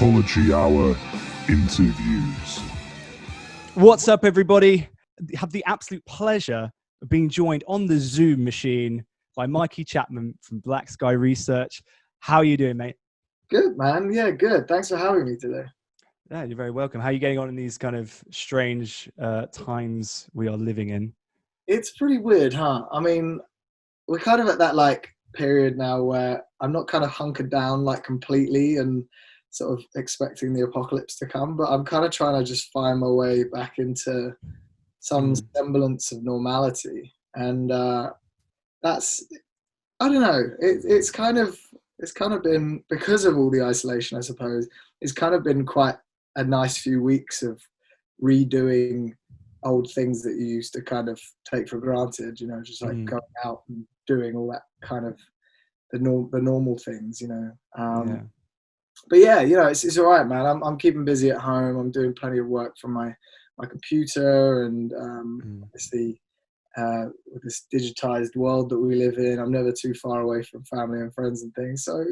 Rockology Hour Interviews. What's up, everybody? Have the absolute pleasure of being joined on the Zoom machine by Mikey Chapman from Black Sky Research. How are you doing, mate? Good, man. Yeah, good. Thanks for having me today. Yeah, you're very welcome. How are you getting on in these kind of strange times we are living in? It's pretty weird, huh? I mean, we're kind of at that period now where I'm not kind of hunkered down completely and sort of expecting the apocalypse to come, but I'm kind of trying to just find my way back into some semblance of normality. And that's, I don't know, it's kind of been, because of all the isolation, I suppose, it's kind of been quite a nice few weeks of redoing old things that you used to kind of take for granted, just going out and doing all that kind of the normal things, But yeah, it's all right, man. I'm keeping busy at home. I'm doing plenty of work from my computer, and obviously with this digitized world that we live in, I'm never too far away from family and friends and things. So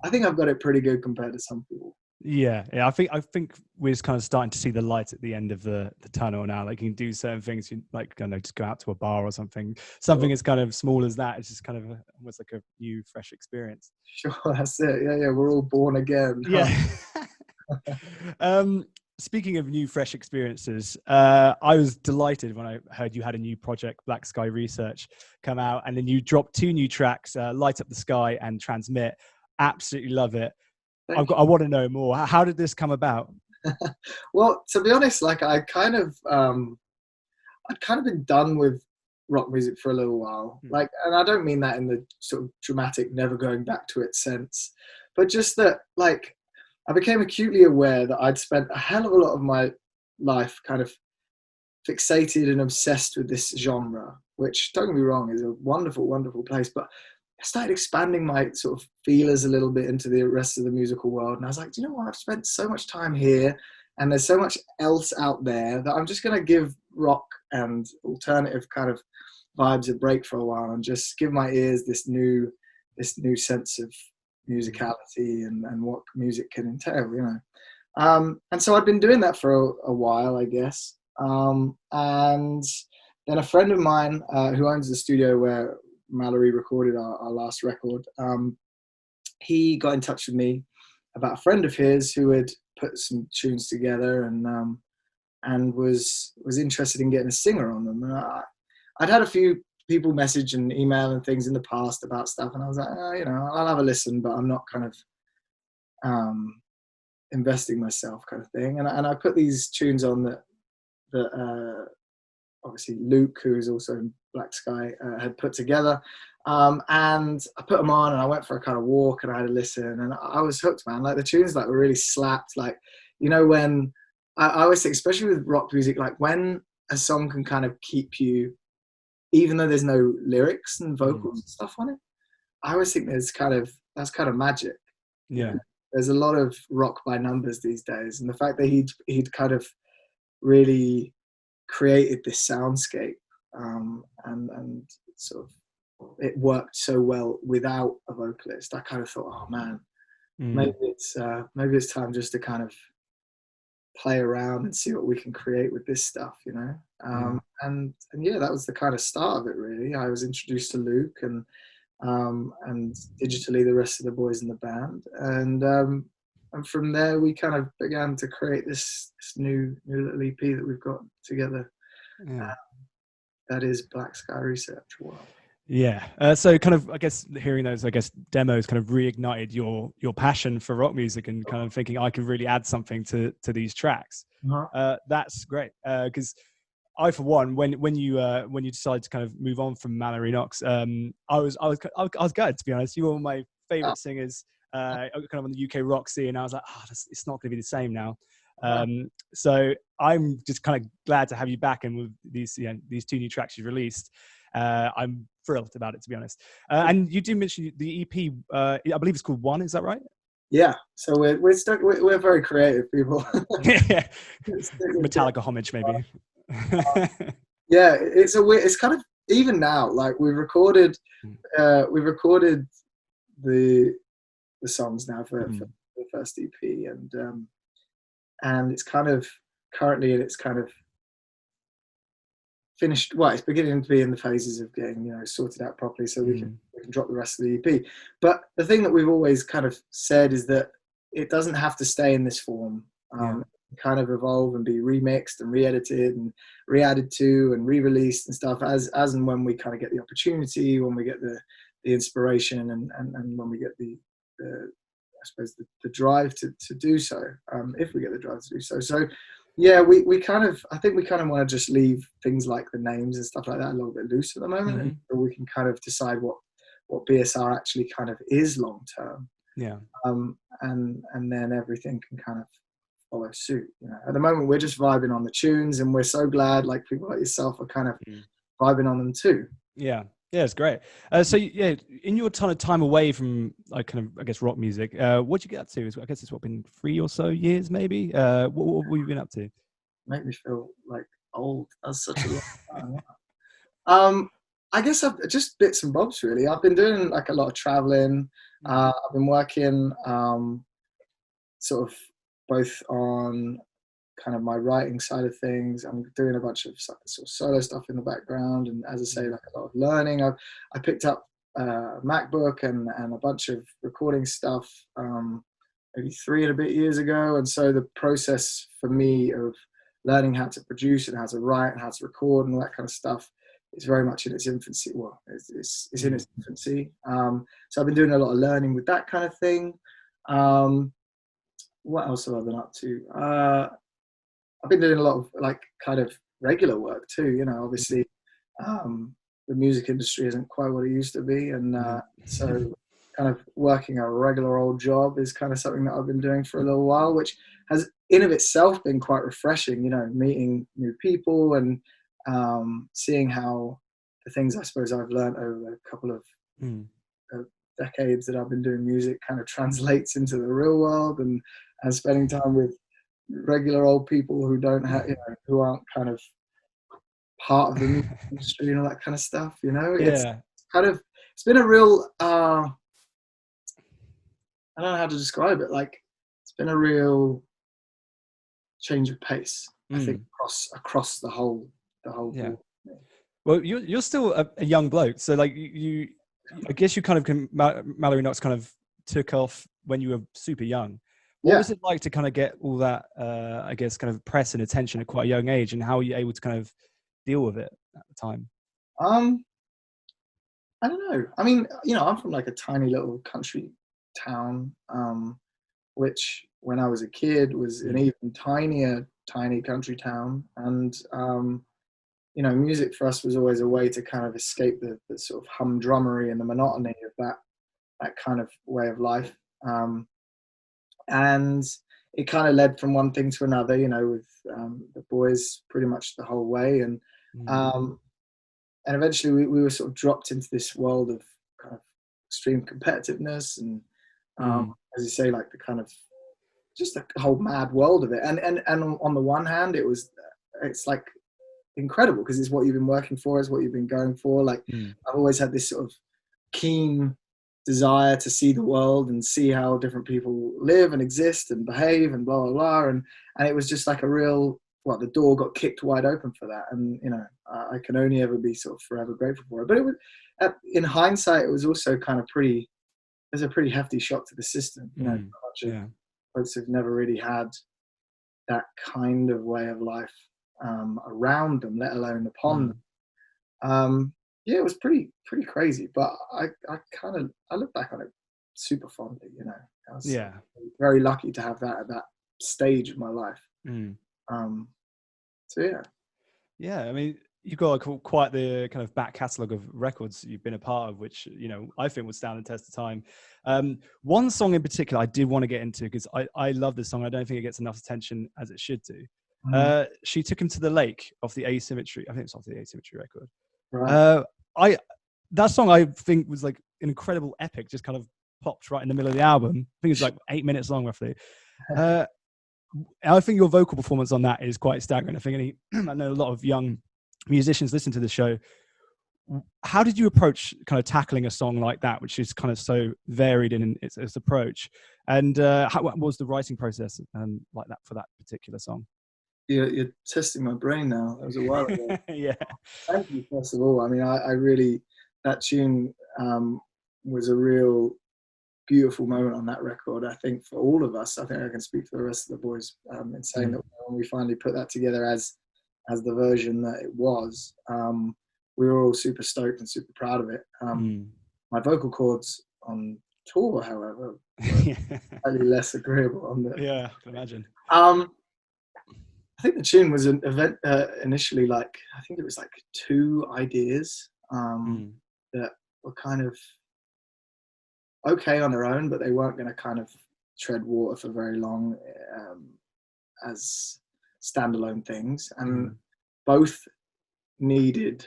I think I've got it pretty good compared to some people. Yeah. I think we're just kind of starting to see the light at the end of the tunnel now. Like, you can do certain things, just go out to a bar or something. Something as kind of small as that. It's just kind of almost like a new, fresh experience. Sure, that's it. Yeah, we're all born again. Yeah. Speaking of new, fresh experiences, I was delighted when I heard you had a new project, Black Sky Research, come out, and then you dropped 2 new tracks, Light Up the Sky and Transmit. Absolutely love it. I want to know more. How did this come about? Well, to be honest, I'd kind of been done with rock music for a little while. And I don't mean that in the sort of dramatic, never going back to it sense, but just that, I became acutely aware that I'd spent a hell of a lot of my life kind of fixated and obsessed with this genre, which, don't get me wrong, is a wonderful, wonderful place, but I started expanding my sort of feelers a little bit into the rest of the musical world. And I was like, do you know what? I've spent so much time here and there's so much else out there that I'm just going to give rock and alternative kind of vibes a break for a while and just give my ears this new sense of musicality and what music can entail, And so I'd been doing that for a while, I guess. And then a friend of mine who owns the studio where Mallory recorded our last record, he got in touch with me about a friend of his who had put some tunes together and was interested in getting a singer on them. And I'd had a few people message and email and things in the past about stuff, and I was like, I'll have a listen, but I'm not kind of investing myself, kind of thing. And I put these tunes on that obviously Luke, who is also in Black Sky, had put together, and I put them on and I went for a kind of walk and I had a listen and I was hooked, man. The tunes were really slapped, when I always think, especially with rock music, when a song can kind of keep you, even though there's no lyrics and vocals and stuff on it, I always think that's kind of magic. Yeah. There's a lot of rock by numbers these days, and the fact that he'd kind of really created this soundscape, and sort of it worked so well without a vocalist. I kind of thought, oh man, maybe it's time just to kind of play around and see what we can create with this stuff, and yeah, that was the kind of start of it, really. I was introduced to Luke and digitally the rest of the boys in the band, and from there we kind of began to create this new little EP that we've got together. That is Black Sky Research. Wow. Yeah. So kind of, I guess, hearing those, demos kind of reignited your passion for rock music and kind of thinking I could really add something to these tracks. That's great. Because I, for one, when you decided to kind of move on from Mallory Knox, I was gutted, to be honest. You were one of my favorite singers, kind of on the UK rock scene. I was like, it's not going to be the same now. So I'm just kind of glad to have you back, and with these 2 new tracks you released, I'm thrilled about it, to be honest. And you do mention the EP. I believe it's called One. Is that right? Yeah. So we're very creative people. Yeah. Metallica homage, maybe. Yeah, it's kind of, even now, we've recorded the songs now for first EP, and it's kind of currently in its kind of finished. Well, it's beginning to be in the phases of getting, you know, sorted out properly, so we can drop the rest of the EP. But the thing that we've always kind of said is that it doesn't have to stay in this form. Kind of evolve and be remixed and re-edited and re-added to and re-released and stuff as and when we kind of get the opportunity, when we get the inspiration, and when we get the I suppose the drive to do so, if we get the drive to do so. So yeah, we kind of, I think we kind of want to just leave things like the names and stuff like that a little bit loose at the moment, and we can kind of decide what BSR actually kind of is long term. Yeah. And then everything can kind of follow suit. You know, at the moment we're just vibing on the tunes, and we're so glad like people like yourself are kind of vibing on them too. Yeah, it's great. So yeah, in your ton of time away from like kind of, I guess, rock music, what'd you get up to? I guess it's been 3 or so years maybe. What have you been up to? Make me feel like old. That's such a long time. I guess I've just bits and bobs really. I've been doing like a lot of traveling. I've been working sort of both on kind of my writing side of things. I'm doing a bunch of sort of solo stuff in the background, and as I say, like a lot of learning. I picked up a MacBook and a bunch of recording stuff maybe 3 and a bit years ago, and so the process for me of learning how to produce and how to write and how to record and all that kind of stuff is very much in its infancy. Well, it's in its infancy. So I've been doing a lot of learning with that kind of thing. What else have I been up to? I've been doing a lot of like kind of regular work too. You know, obviously the music industry isn't quite what it used to be, and so kind of working a regular old job is kind of something that I've been doing for a little while, which has in of itself been quite refreshing. You know, meeting new people and seeing how the things I suppose I've learned over a couple of decades that I've been doing music kind of translates into the real world, and spending time with regular old people who don't have, you know, who aren't kind of part of the music industry and all that kind of stuff. You know, it's kind of, it's been a real I don't know how to describe it. Like, it's been a real change of pace. I think across the whole board. Well, you're still a young bloke, so like you I guess you kind of Mallory Knox kind of took off when you were super young. What was it like to kind of get all that, I guess, kind of press and attention at quite a young age, and how were you able to kind of deal with it at the time? I don't know. I mean, you know, I'm from like a tiny little country town, which when I was a kid was an even tiny country town. And, you know, music for us was always a way to kind of escape the sort of humdrummery and the monotony of that kind of way of life. And it kind of led from one thing to another, you know, with the boys pretty much the whole way. And eventually we were sort of dropped into this world of kind of extreme competitiveness and, as you say, like the kind of just the whole mad world of it. And on the one hand, it's like incredible because it's what you've been working for, it's what you've been going for. Like I've always had this sort of keen desire to see the world and see how different people live and exist and behave and blah blah blah, and it was just like a real, the door got kicked wide open for that, and you know, I can only ever be sort of forever grateful for it. But it was, in hindsight, it was also kind of pretty hefty shock to the system, you know. A bunch of folks have never really had that kind of way of life around them, let alone upon them. Yeah, it was pretty crazy, but I look back on it super fondly, you know. I was very lucky to have that at that stage of my life. So yeah, I mean, you've got quite the kind of back catalogue of records you've been a part of, which, you know, I think would stand the test of time. One song in particular I did want to get into because I love this song. I don't think it gets enough attention as it should do. She Took Him to the Lake off the Asymmetry. I think it's off the Asymmetry record. Right. That song I think was like an incredible epic, just kind of popped right in the middle of the album. I think it's like 8 minutes long roughly. I think your vocal performance on that is quite staggering. I think I know a lot of young musicians listen to the show. how did you approach kind of tackling a song like that, which is kind of so varied in its approach? And what was the writing process like that for that particular song? You're testing my brain now. That was a while ago. Yeah. Thank you, first of all. I mean, I really, that tune was a real beautiful moment on that record. I think for all of us, I think I can speak for the rest of the boys in saying that when we finally put that together as the version that it was, we were all super stoked and super proud of it. My vocal cords on tour, however, were slightly less agreeable on the. Yeah, I can imagine. I think the tune was an event initially, like, I think it was like 2 ideas that were kind of okay on their own, but they weren't going to kind of tread water for very long as standalone things. And both needed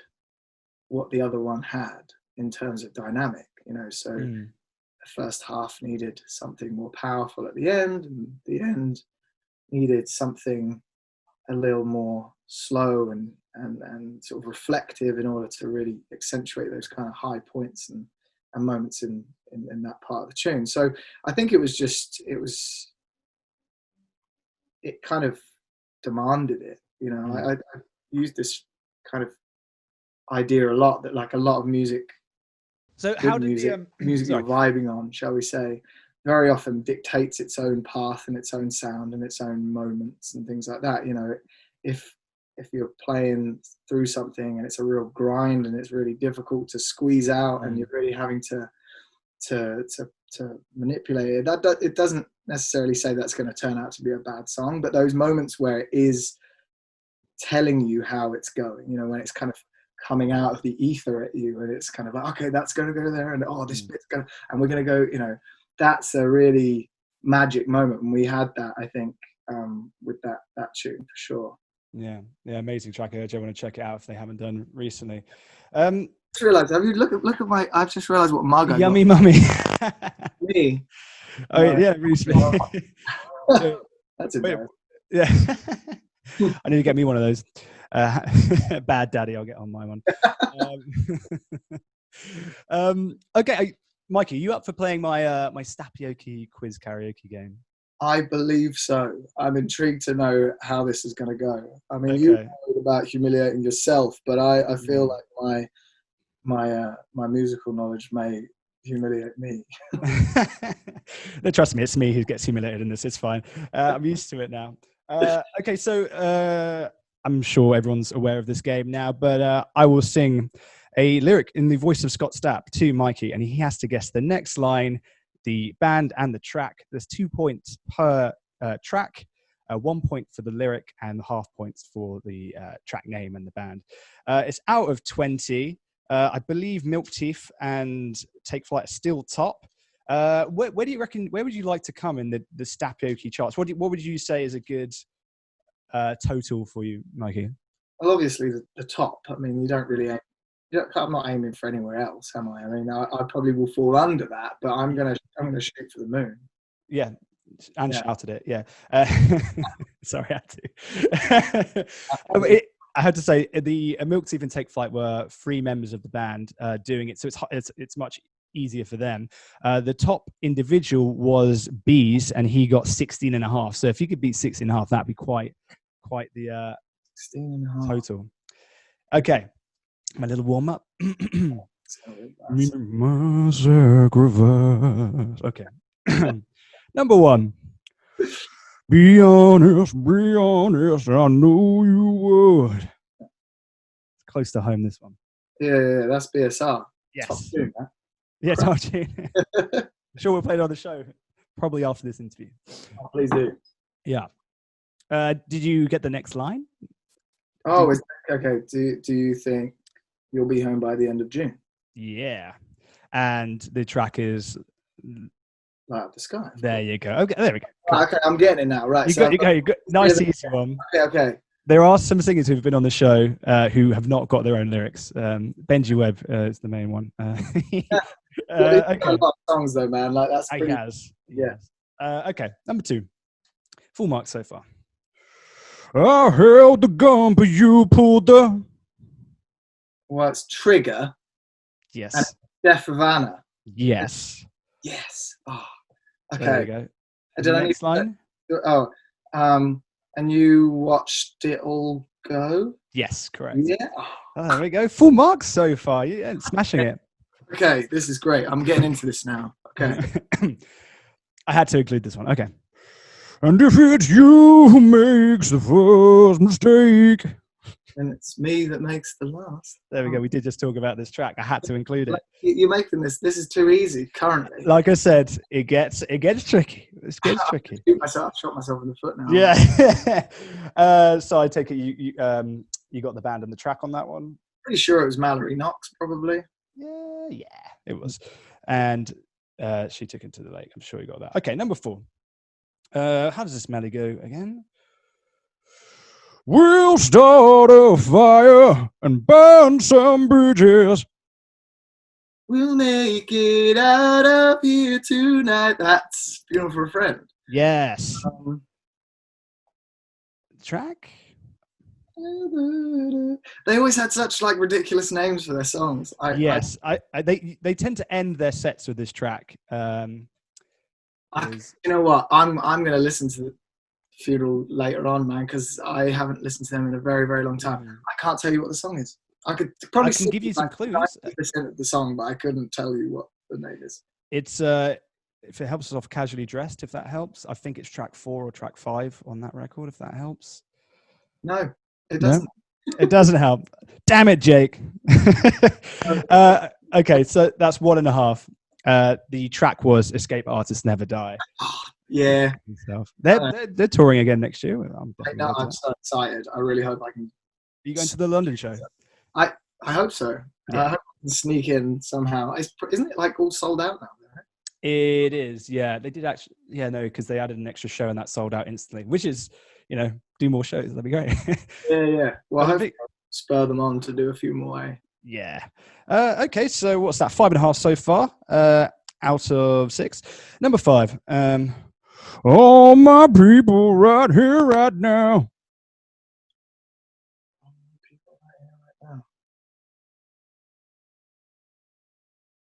what the other one had in terms of dynamic, you know. So the first half needed something more powerful at the end, and the end needed something a little more slow and sort of reflective in order to really accentuate those kind of high points and moments in that part of the tune. So I think it kind of demanded it, you know. I used this kind of idea a lot, that like a lot of music, so how did music you're vibing on, shall we say, very often dictates its own path and its own sound and its own moments and things like that. You know, if you're playing through something and it's a real grind and it's really difficult to squeeze out and you're really having to manipulate it, it doesn't necessarily say that's going to turn out to be a bad song, but those moments where it is telling you how it's going, you know, when it's kind of coming out of the ether at you and it's kind of like, okay, that's going to go there, and this bit's going to, and we're going to go, you know, that's a really magic moment. And we had that, I think, with that tune for sure. Yeah, amazing track. I urge everyone to check it out if they haven't done recently. Just realised, have you look at my? I've just realised what mug I got. Yummy mummy. Me. Oh yeah, recently. That's embarrassing. Yeah. I need to get me one of those. Bad daddy, I'll get on my one. Okay, Mikey, you up for playing my my Stappoke quiz karaoke game? I believe so. I'm intrigued to know how this is going to go. I mean, you worried about humiliating yourself, but I feel like my musical knowledge may humiliate me. No, trust me, it's me who gets humiliated in this. It's fine. I'm used to it now. Okay, so I'm sure everyone's aware of this game now, but I will sing a lyric in the voice of Scott Stapp to Mikey, and he has to guess the next line, the band and the track. There's 2 points per track, 1 point for the lyric and half points for the track name and the band. It's out of 20. I believe Milk Teeth and Take Flight are still top. Where do you reckon? Where would you like to come in the Stappoke charts? What would you say is a good total for you, Mikey? Well, obviously the top. I mean, you don't really aim. I'm not aiming for anywhere else, am I? I mean, I probably will fall under that, but I'm gonna shoot for the moon. Yeah, and shouted it. Yeah. Sorry, I had to. I had to say the Milk Teeth and Take Flight were 3 members of the band doing it, so it's much easier for them. The top individual was Bees, and he got 16.5. So if you could beat 16.5, that'd be quite the 16.5 total. Okay, my little warm up. My sacrifice. Okay. Number 1. Be honest, I know you would. It's close to home, this one. Yeah, that's BSR. Yes. Top tune, huh? Yeah, top tune. I'm sure we'll play it on the show, probably after this interview. Oh, please do. Yeah. Did you get the next line? Oh, okay. Do you think you'll be home by the end of June? Yeah. And the track is... Light Up the Sky. There you go. Okay, there we go. Cool. Okay, I'm getting it now. Right. You got nice easy one. Okay. There are some singers who've been on the show who have not got their own lyrics. Benji Webb is the main one. Okay. A lot of songs though, man. Like that's pretty... He has. Yeah. Okay. Number 2. Full marks so far. I held the gun, but you pulled the... Well, it's Trigger. Yes. And Death of Anna. Yes. Yes. Oh, okay. There we go. Did The I next line? And you watched it all go? Yes, correct. Yeah. Oh, there we go. Full marks so far. Yeah, smashing it. Okay, this is great. I'm getting into this now. Okay. I had to include this one. Okay. And if it's you who makes the first mistake, and it's me that makes the last. There we go. We did just talk about this track. I had to include it. You're making this is too easy currently. Like I said, it gets tricky. It gets tricky. I shot myself in the foot now. Yeah. So I take it you got the band and the track on that one. Pretty sure it was Mallory Knox, probably. Yeah, it was. And She Took It to the Lake. I'm sure you got that. Okay, number 4. How does this melody go again? We'll start a fire and burn some bridges. We'll make it out of here tonight. That's Funeral for a Friend. Yes. Track? They always had such like ridiculous names for their songs. They tend to end their sets with this track. You know what? I'm going to listen to the Funeral later on, man, because I haven't listened to them in a very, very long time. I can't tell you what the song is. I can give you some clues. 90% of the song, but I couldn't tell you what the name is. It's if it helps us off, Casually Dressed. If that helps, I think it's track 4 or track 5 on that record. If that helps. No, it doesn't. No, it doesn't help. Damn it, Jake. Okay, so that's 1.5. The track was Escape Artists Never Die. Yeah. They're touring again next year. I'm so excited. I really hope I can. Are you going to the London show? I hope so. Yeah. I hope I can sneak in somehow. Isn't it like all sold out now? It is. Yeah, they did actually. Yeah, no, because they added an extra show and that sold out instantly. Which is, do more shows. That'd be great. Yeah. Well, I hope I'll spur them on to do a few more. Yeah. Okay, so what's that? 5.5 so far. Out of 6. Number 5. All my people right here, right now.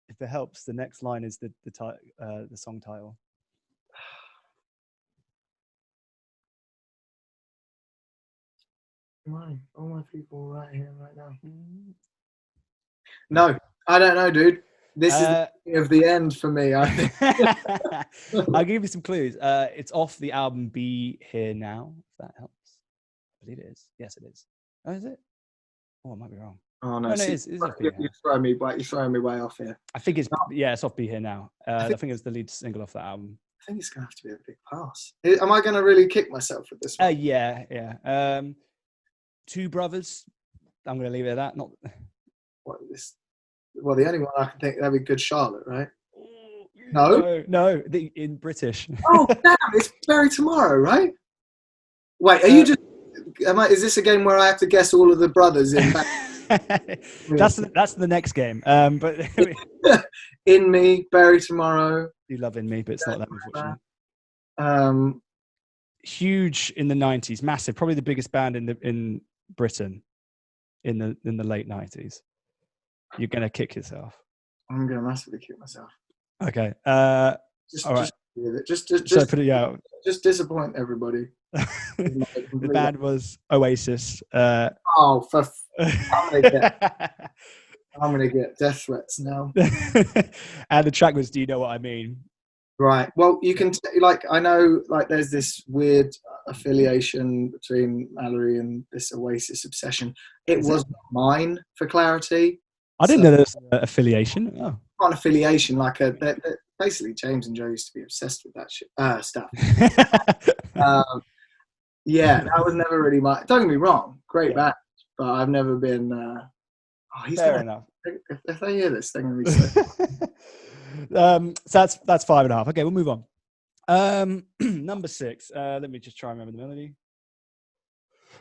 If it helps, the next line is the song title. All my people right here, right now. No, I don't know, dude. This is the beginning of the end for me, I think. I'll give you some clues. It's off the album Be Here Now, if that helps. I believe it is. Yes, it is. Oh, is it? Oh, I might be wrong. Oh, no. No, it is. You're throwing me way off here. I think it's, it's off Be Here Now. I think it's the lead single off that album. I think it's going to have to be a big pass. Am I going to really kick myself with this one? Yeah. Two Brothers. I'm going to leave it at that. Not. What is this? Well, the only one I can think that'd be Good Charlotte, right? No, in British. Oh, damn! It's Bury Tomorrow, right? Wait, are you just? Is this a game where I have to guess all of the brothers in? That's the next game. But In Me, Bury Tomorrow. You Love In Me, but it's not that, unfortunately. Huge in the 90s, massive, probably the biggest band in Britain in the late 90s. You're gonna kick yourself. I'm gonna massively kick myself. Okay. Just put it out. Just disappoint everybody. The band was Oasis. I'm gonna get death threats now. And the track was "Do You Know What I Mean?" Right. Well, you can I know there's this weird affiliation between Mallory and this Oasis obsession. It was mine, for clarity. I didn't know there was an affiliation. Oh. Not an affiliation, basically James and Joe used to be obsessed with that stuff. Yeah, that was never really my. Don't get me wrong, great band, but I've never been. Fair enough. If they hear this, they're gonna be so. So that's 5.5. Okay, we'll move on. Number 6. Let me just try and remember the melody.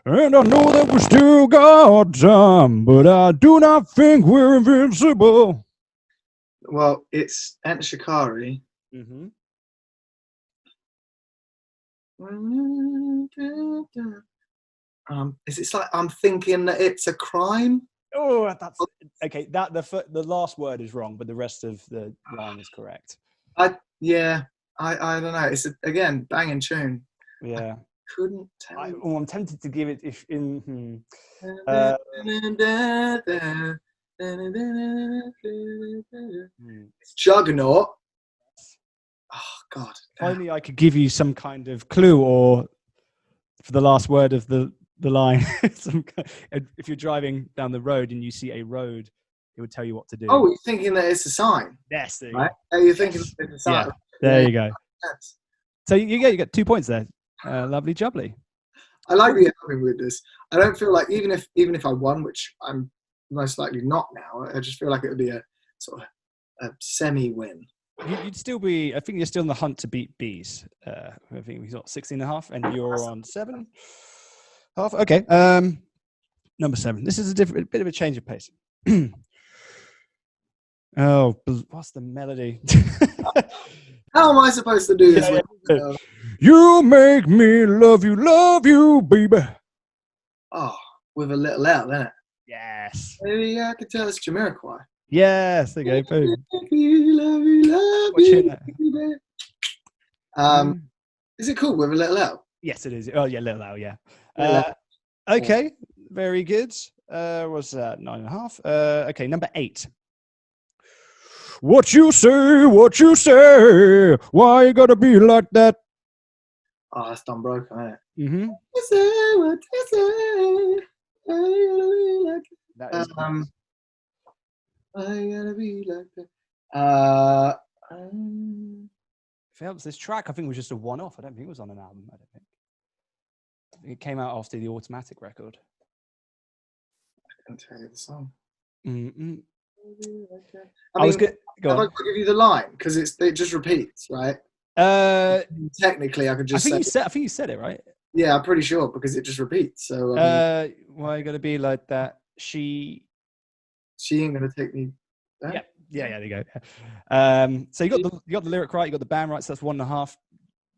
And I know that we still got time, but I do not think we're invincible. Well, it's Enter Shikari. Mm-hmm. Is it like I'm thinking that it's a crime? Oh, that's okay. That the last word is wrong, but the rest of the line is correct. I don't know. It's again banging tune. Yeah. I couldn't tell. I'm tempted to give it if in. It's Juggernaut. Oh God! If only I could give you some kind of clue, or for the last word of the line. If you're driving down the road and you see a road, it would tell you what to do. Oh, you're thinking that it's a sign. Yes, there you right? go. You're thinking it's a sign. Yeah, there you go. So you got 2 points there. Lovely jubbly. I like the having with this. I don't feel like even if I won, which I'm most likely not now, I just feel like it would be a sort of a semi-win. You'd still be. I think you're still in the hunt to beat Bees. I think he's got 16.5, and you're on 7.5. Okay. Number 7. This is a bit of a change of pace. Oh, what's the melody? How am I supposed to do this? Yeah. You make me love you, baby. Oh, with a little L, isn't it? Yes. Maybe I could tell it's Jamiroquai. Yes, there you go. Boom. Love you, baby. Is it cool with a little L? Yes, it is. Oh, yeah, little L, yeah. Okay, very good. Was that 9.5? Okay, number 8. What you say? Why you gotta be like that? Oh, that's Don Broco, isn't it? Mm-hmm. What you say? That is I gotta be like that. if it helps, this track I think was just a one-off. I don't think it was on an album. I think it came out after the Automatic record. I couldn't tell you the song. Mm-mm. I was good. Go on. I'll give you the line because it just repeats, right? Technically, I could just. I think you said it right. Yeah, I'm pretty sure because it just repeats. So. Why you gotta be like that? She ain't gonna take me. Yeah. There you go. So you got the lyric right. You got the band right. So that's 1.5.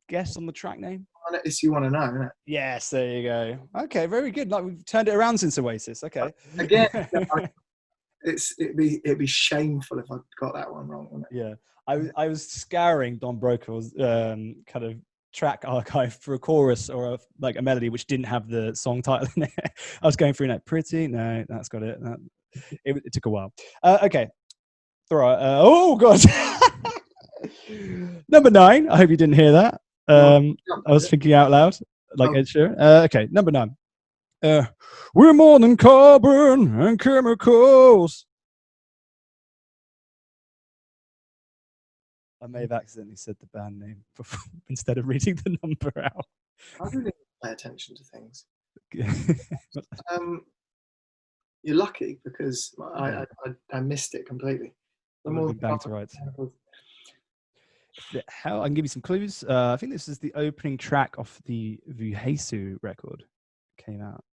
Guess on the track name. It's You Wanna Know, isn't it? Yes, there you go. Okay, very good. Like we've turned it around since Oasis. Okay. Again. It'd be shameful if I got that one wrong, wouldn't it? Yeah, I was scouring Don Broca's kind of track archive for a chorus or a melody which didn't have the song title in it. I was going through Pretty. No, that's got it. It took a while. Okay, oh god. Number 9. I hope you didn't hear that. I was thinking out loud like Ed Sheeran. Okay, number 9. We're more than carbon and chemicals. I may have accidentally said the band name before, instead of reading the number out. I really pay attention to things. You're lucky because I missed it completely. Back to rights. How I can give you some clues. I think this is the opening track of the Vuhesu record. Came out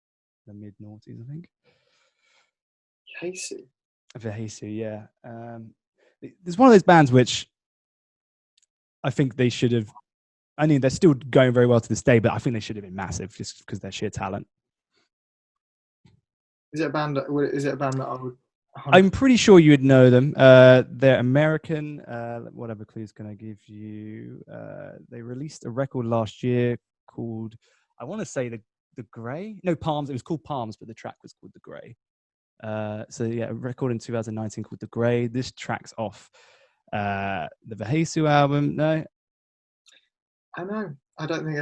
in the mid-noughties, I think. Vuhesu, yeah. There's one of those bands which I think they should have. I mean, they're still going very well to this day, but I think they should have been massive just because they're sheer talent. Is it a band that I would? I'm pretty sure you would know them. They're American. What other clues can I give you? They released a record last year called, I want to say the Grey. No, Palms. It was called Palms, but the track was called The Grey. So yeah, a record in 2019 called The Grey. This track's off the Vuhesu album. No, I know. I don't think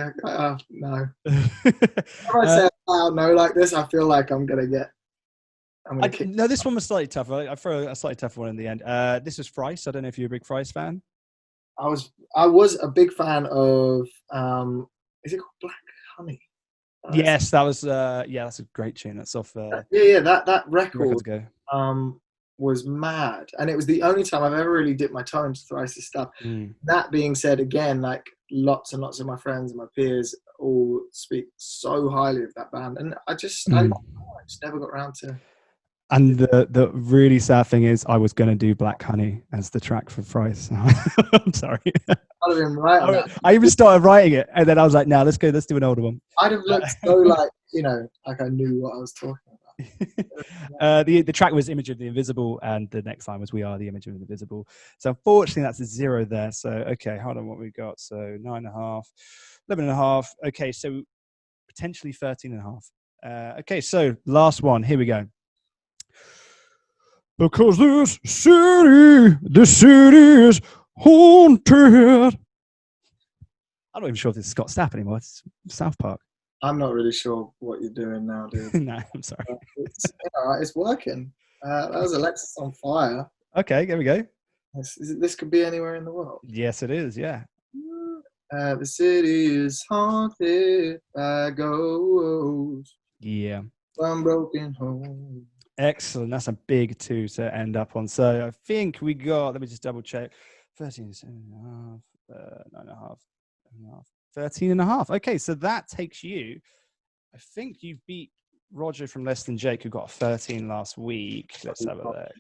no. If I say no like this, I feel like I'm gonna get. No, this one was slightly tougher. I throw a slightly tougher one in the end. This was Thrice. I don't know if you're a big Thrice fan. I was a big fan of. Is it called Black Honey? Yes, that was. That's a great tune. That's off. That record ago. Was mad, and it was the only time I've ever really dipped my toe into Thrice's stuff. That being said, again, like lots and lots of my friends and my peers all speak so highly of that band, and I just never got around to. And the really sad thing is, I was going to do Black Honey as the track for Thrice. I'm sorry. I'd have been right on that. I even started writing it, and then I was like, "No, let's do an older one." I'd have looked so like I knew what I was talking about. The track was Image of the Invisible, and the next line was We Are the Image of the Invisible. So unfortunately, that's a 0 there. So, okay, hold on, what we got. So 9.5, 11.5. Okay, so potentially 13.5. Okay, so last one. Here we go. Because this city is haunted. I'm not even sure if this is Scott Stapp anymore. It's South Park. I'm not really sure what you're doing now, dude. No, I'm sorry. It's working. That was Alexis on Fire. Okay, there we go. This could be anywhere in the world. Yes, it is. Yeah. The city is haunted by ghosts. Yeah. From broken home. Excellent. That's a big 2 to end up on. So I think we got, let me just double check. 13.5, 9.5, 13.5. Okay, so that takes you, I think you beat Roger from Less Than Jake, who got a 13 last week. Let's have a look.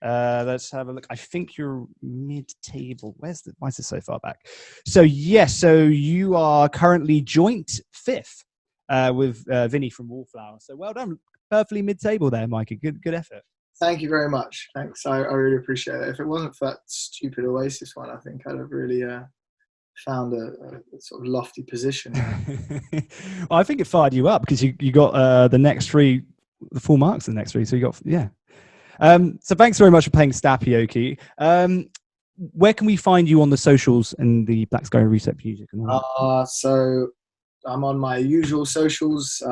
Let's have a look. I think you're mid-table. Why is this so far back? So yes, so you are currently joint 5th with Vinny from Wallflower. So well done. Perfectly mid-table there, Mikey. Good effort. Thank you very much. Thanks. I really appreciate it. If it wasn't for that stupid Oasis one, I think I'd have really found a sort of lofty position. Well, I think it fired you up because you got the next 3, the full marks in the next 3. So you got, yeah. So thanks very much for playing Stappoke. Where can we find you on the socials and the Black Sky Reset music? So I'm on my usual socials,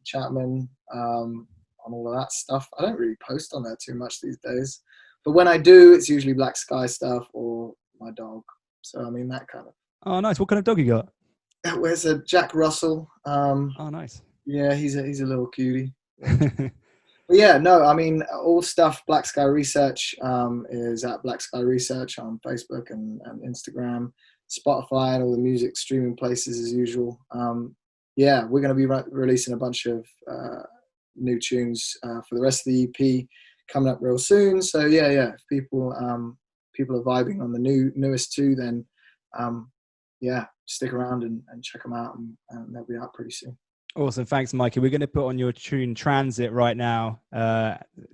Chapman, on all of that stuff. I don't really post on there too much these days, but when I do, it's usually Black Sky stuff or my dog. So I mean that kind of. Oh, nice. What kind of dog you got? There's a Jack Russell. Oh, nice. Yeah, he's a little cutie. But yeah, no, I mean all stuff Black Sky Research is at Black Sky Research on Facebook and Instagram, Spotify, and all the music streaming places as usual. Yeah, we're going to be releasing a bunch of new tunes for the rest of the EP coming up real soon. So yeah, if people are vibing on the newest 2, then yeah, stick around and check them out, and they'll be out pretty soon. Awesome. Thanks, Mikey. We're going to put on your tune Transit right now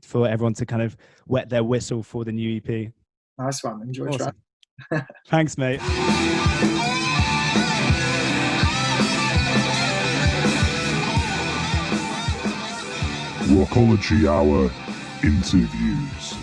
for everyone to kind of wet their whistle for the new EP. Nice one. Enjoy. Awesome. Thanks, mate. Rockology Hour Interviews.